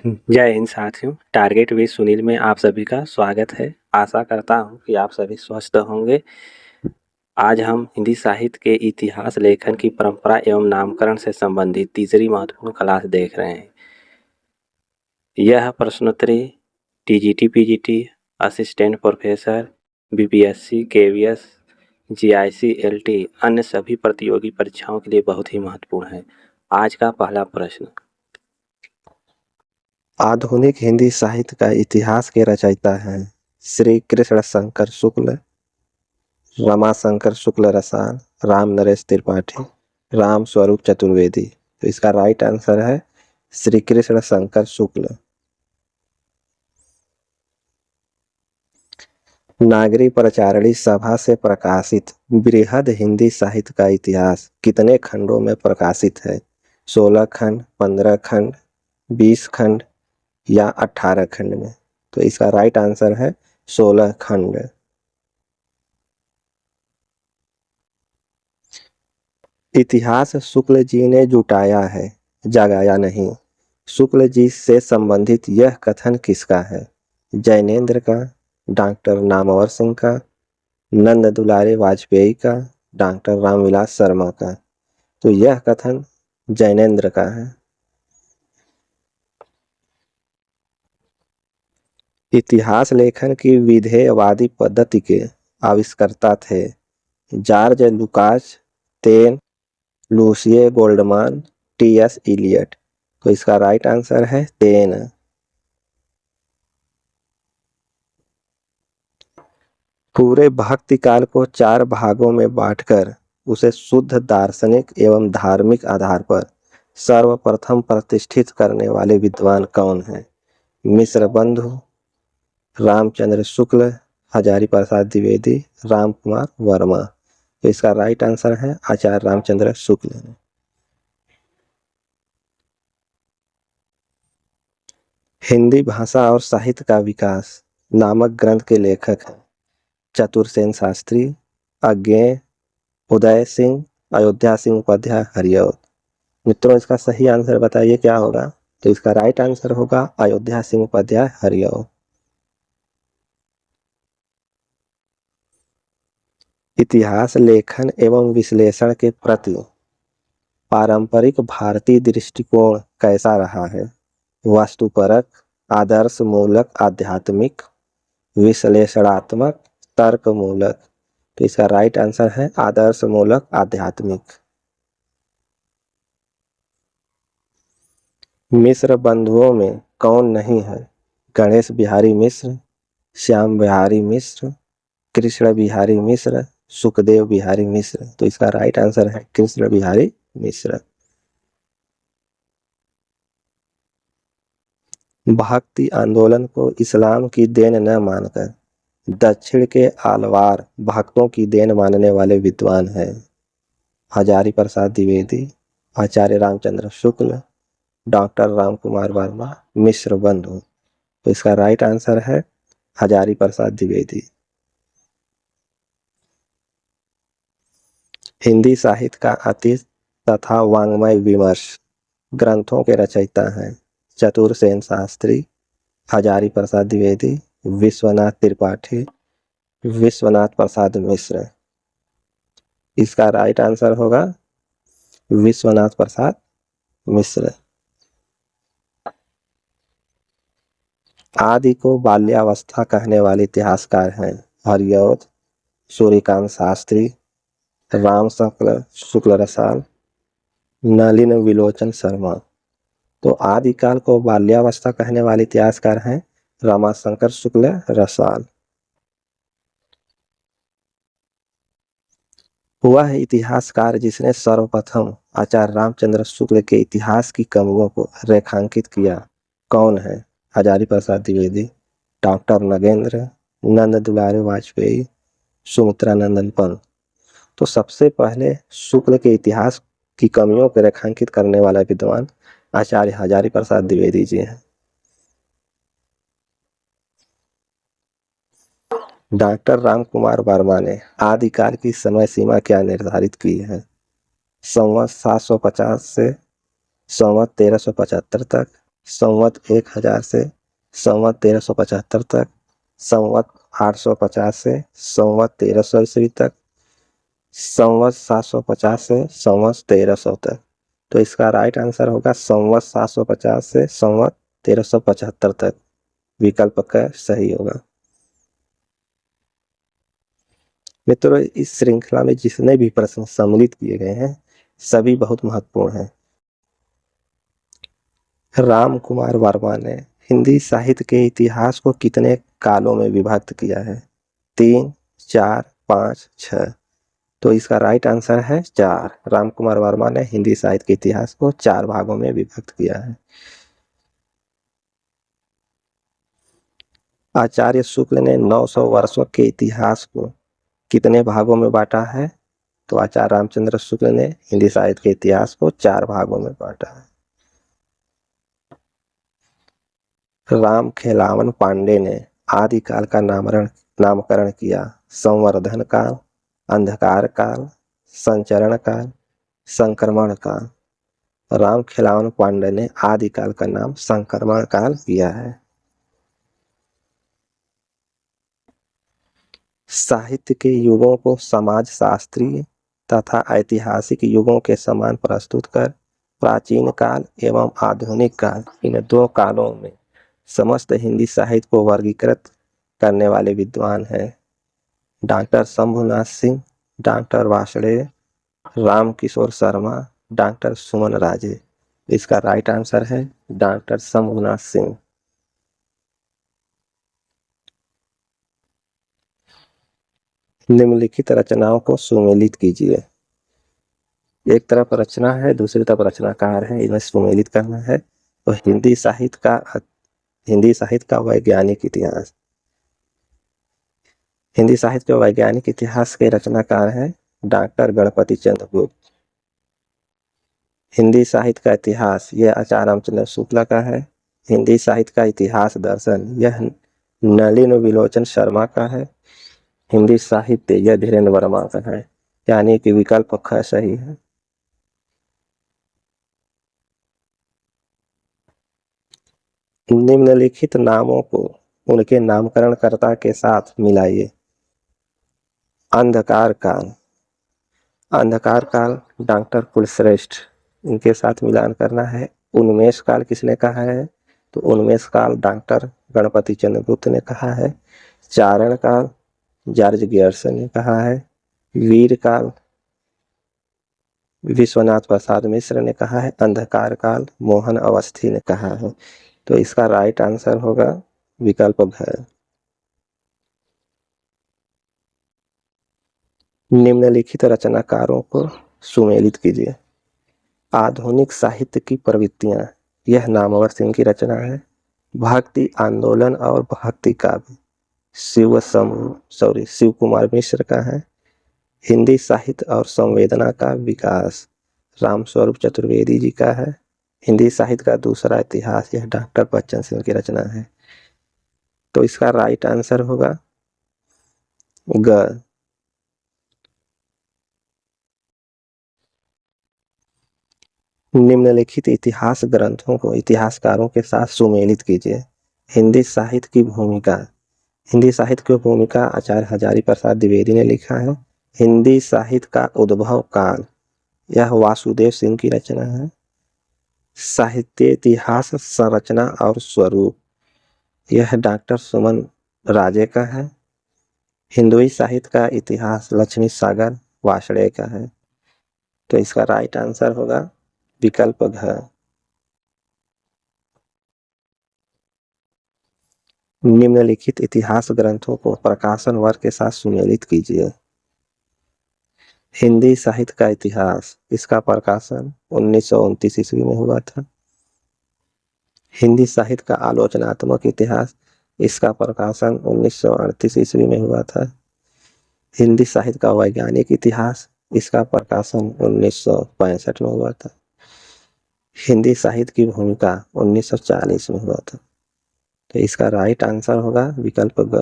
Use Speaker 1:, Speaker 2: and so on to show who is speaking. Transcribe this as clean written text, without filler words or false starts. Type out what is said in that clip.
Speaker 1: जय हिंद साथियों। Target with Sunil में आप सभी का स्वागत है। आशा करता हूँ कि आप सभी स्वस्थ होंगे। आज हम हिंदी साहित्य के इतिहास लेखन की परंपरा एवं नामकरण से संबंधित तीसरी महत्वपूर्ण क्लास देख रहे हैं। यह प्रश्नोत्तरी TGT, PGT, assistant professor, BPSC, KVS, GIC, LT अन्य सभी प्रतियोगी परीक्षाओं के लिए बहुत ही महत्वपूर्ण है। आज का पहला प्रश्न,
Speaker 2: आधुनिक हिंदी साहित्य का इतिहास के रचयिता हैं श्री कृष्ण शंकर शुक्ल, रमाशंकर शुक्ल रसाल, राम नरेश त्रिपाठी, राम स्वरूप चतुर्वेदी। तो इसका राइट आंसर है श्री कृष्ण शंकर शुक्ल। नागरी प्रचारणी सभा से प्रकाशित बृहद हिंदी साहित्य का इतिहास कितने खंडों में प्रकाशित है? 16 खंड, 15 खंड, 20 खंड या 18 खंड में? तो इसका राइट आंसर है 16 खंड। इतिहास शुक्ल जी ने जुटाया है, जगाया नहीं। शुक्ल जी से संबंधित यह कथन किसका है? जैनेन्द्र का, डॉक्टर नामवर सिंह का, नंद दुलारे वाजपेयी का, डॉक्टर रामविलास शर्मा का? तो यह कथन जैनेन्द्र का है। इतिहास लेखन की विधेयवादी पद्धति के आविष्कर्ता थे जॉर्ज लुकास, तेन, लूसिए गोल्डमान, टी.एस. इलियट। तो इसका राइट आंसर है तेन। पूरे भक्ति काल को 4 भागों में बांटकर उसे शुद्ध दार्शनिक एवं धार्मिक आधार पर सर्वप्रथम प्रतिष्ठित करने वाले विद्वान कौन हैं? मिश्र बंधु, रामचंद्र शुक्ल, हजारी प्रसाद द्विवेदी, राम कुमार वर्मा। तो इसका राइट आंसर है आचार्य रामचंद्र शुक्ल। हिंदी भाषा और साहित्य का विकास नामक ग्रंथ के लेखक हैं चतुरसेन शास्त्री, अज्ञेय, उदय सिंह, अयोध्या सिंह उपाध्याय, हरिऔध। मित्रों, इसका सही आंसर बताइए क्या होगा? तो इसका राइट आंसर होगा अयोध्या सिंह उपाध्याय, हरिऔध। इतिहास लेखन एवं विश्लेषण के प्रति पारंपरिक भारतीय दृष्टिकोण कैसा रहा है? वस्तुपरक, आदर्श मूलक, आध्यात्मिक, विश्लेषणात्मक, तर्क मूलक? तो इसका राइट आंसर है आदर्श मूलक, आध्यात्मिक। मिश्र बंधुओं में कौन नहीं है? गणेश बिहारी मिश्र, श्याम बिहारी मिश्र, कृष्ण बिहारी मिश्र, सुखदेव बिहारी मिश्र। तो इसका राइट आंसर है कृष्ण बिहारी मिश्र। भक्ति आंदोलन को इस्लाम की देन न मानकर दक्षिण के आलवार भक्तों की देन मानने वाले विद्वान हैं हजारी प्रसाद द्विवेदी, आचार्य रामचंद्र शुक्ल, डॉक्टर राम कुमार वर्मा, मिश्र बंधु। तो इसका राइट आंसर है हजारी प्रसाद द्विवेदी। हिंदी साहित्य का अतीत तथा वाङ्मय विमर्श ग्रंथों के रचयिता हैं चतुरसेन शास्त्री, हजारी प्रसाद द्विवेदी, विश्वनाथ त्रिपाठी, विश्वनाथ प्रसाद मिश्र। इसका राइट आंसर होगा विश्वनाथ प्रसाद मिश्र। आदि को बाल्यावस्था कहने वाले इतिहासकार हैं हरिऔध, सूर्यकांत शास्त्री, राम शुक्ल रसाल, नलिन विलोचन शर्मा। तो आदिकाल को बाल्यावस्था कहने वाले इतिहासकार हैं रमाशंकर शुक्ल रसाल। वह इतिहासकार जिसने सर्वप्रथम आचार्य रामचंद्र शुक्ल के इतिहास की कमियों को रेखांकित किया कौन है? हजारी प्रसाद द्विवेदी, डॉक्टर नगेंद्र, नंद दुलारे वाजपेयी, सुमित्रा नंदन पंत। तो सबसे पहले शुक्ल के इतिहास की कमियों को रेखांकित करने वाला विद्वान आचार्य हजारी प्रसाद द्विवेदी जी हैं। डॉक्टर राम कुमार वर्मा ने आदिकाल की समय सीमा क्या निर्धारित की है? संवत 750 से संवत 1375 तक, संवत 1000 से संवत 1375 तक, संवत 850 से संवत 1300 ईस्वी तक, संवत 750 से संवत 1300 तक। तो इसका राइट आंसर होगा संवत 750 से संवत 1375 तक। विकल्प क सही होगा। मित्रों, इस श्रृंखला में जितने भी प्रश्न सम्मिलित किए गए हैं सभी बहुत महत्वपूर्ण हैं। राम कुमार वर्मा ने हिंदी साहित्य के इतिहास को कितने कालों में विभक्त किया है? 3, 4, 5, 6। तो इसका राइट आंसर है 4। राम कुमार वर्मा ने हिंदी साहित्य के इतिहास को 4 भागों में विभक्त किया है। आचार्य शुक्ल ने 900 वर्षों के इतिहास को कितने भागों में बांटा है? तो आचार्य रामचंद्र शुक्ल ने हिंदी साहित्य के इतिहास को 4 भागों में बांटा है। राम खेलावन पांडे ने आदिकाल का नामकरण किया। संवर्धन काल, अंधकार काल, संचरण काल, संक्रमण काल। राम खेलावन पांडे ने आदिकाल का नाम संक्रमण काल किया है। साहित्य के युगों को समाज शास्त्रीय तथा ऐतिहासिक युगों के समान प्रस्तुत कर प्राचीन काल एवं आधुनिक काल, इन 2 कालों में समस्त हिंदी साहित्य को वर्गीकृत करने वाले विद्वान हैं doctor Shambhunath Singh, doctor Varshney, Ram Kishore Sharma, doctor सुमन राजे। इसका राइट आंसर है डॉक्टर शंभुनाथ सिंह। निम्नलिखित रचनाओं को सुमेलित कीजिए। एक तरफ रचना है, दूसरी तरफ रचनाकार है, इन्हें सुमेलित करना है। तो हिंदी साहित्य का वैज्ञानिक इतिहास। हिंदी साहित्य के वैज्ञानिक इतिहास के रचनाकार हैं डॉक्टर गणपति चंद्र गुप्त। हिंदी साहित्य का इतिहास यह आचार्य रामचंद्र शुक्ला का है। हिंदी साहित्य का इतिहास दर्शन यह नलिन विलोचन शर्मा का है। हिंदी साहित्य यह धीरेन्द्र वर्मा का है, यानी कि विकल्प ख सही है। निम्नलिखित नामों को उनके नामकरणकर्ता के साथ मिलाइए। अंधकार काल, अंधकार काल डॉक्टर कुलश्रेष्ठ, इनके साथ मिलान करना है। उन्मेष काल किसने कहा है? तो उन्मेष काल डॉक्टर गणपति चंद्र गुप्त ने कहा है। चारण काल जॉर्ज गियर्सन ने कहा है। वीर काल विश्वनाथ प्रसाद मिश्र ने कहा है। अंधकार काल मोहन अवस्थी ने कहा है। तो इसका राइट आंसर होगा विकल्प घ। निम्नलिखित रचनाकारों को सुमेलित कीजिए। आधुनिक साहित्य की प्रवृत्तियां, यह नामवर सिंह की रचना है। भक्ति आंदोलन और भक्ति काव्य शिव कुमार मिश्र का है। हिंदी साहित्य और संवेदना का विकास रामस्वरूप चतुर्वेदी जी का है। हिंदी साहित्य का दूसरा इतिहास, यह डॉक्टर बच्चन सिंह की रचना है। तो इसका राइट आंसर होगा ग। निम्नलिखित इतिहास ग्रंथों को इतिहासकारों के साथ सुमेलित कीजिए। हिंदी साहित्य की भूमिका, हिंदी साहित्य की भूमिका आचार्य हजारी प्रसाद द्विवेदी ने लिखा है। हिंदी साहित्य का उद्भव काल, यह वासुदेव सिंह की रचना है। साहित्य इतिहास संरचना और स्वरूप, यह डॉक्टर सुमन राजे का है। हिंदुई साहित्य का इतिहास लक्ष्मी सागर वार्ष्णेय का है। तो इसका राइट आंसर होगा विकल्प घ। निम्नलिखित इतिहास ग्रंथों को प्रकाशन वर्ष के साथ सुमेलित कीजिए। हिंदी साहित्य का इतिहास, इसका प्रकाशन 1929 ईस्वी में हुआ था। हिंदी साहित्य का आलोचनात्मक इतिहास, इसका प्रकाशन 1938 ईस्वी में हुआ था। हिंदी साहित्य का वैज्ञानिक इतिहास, इसका प्रकाशन 1965 में हुआ था। हिंदी साहित्य की भूमिका 1940 में हुआ था। तो इसका राइट आंसर होगा विकल्प ग।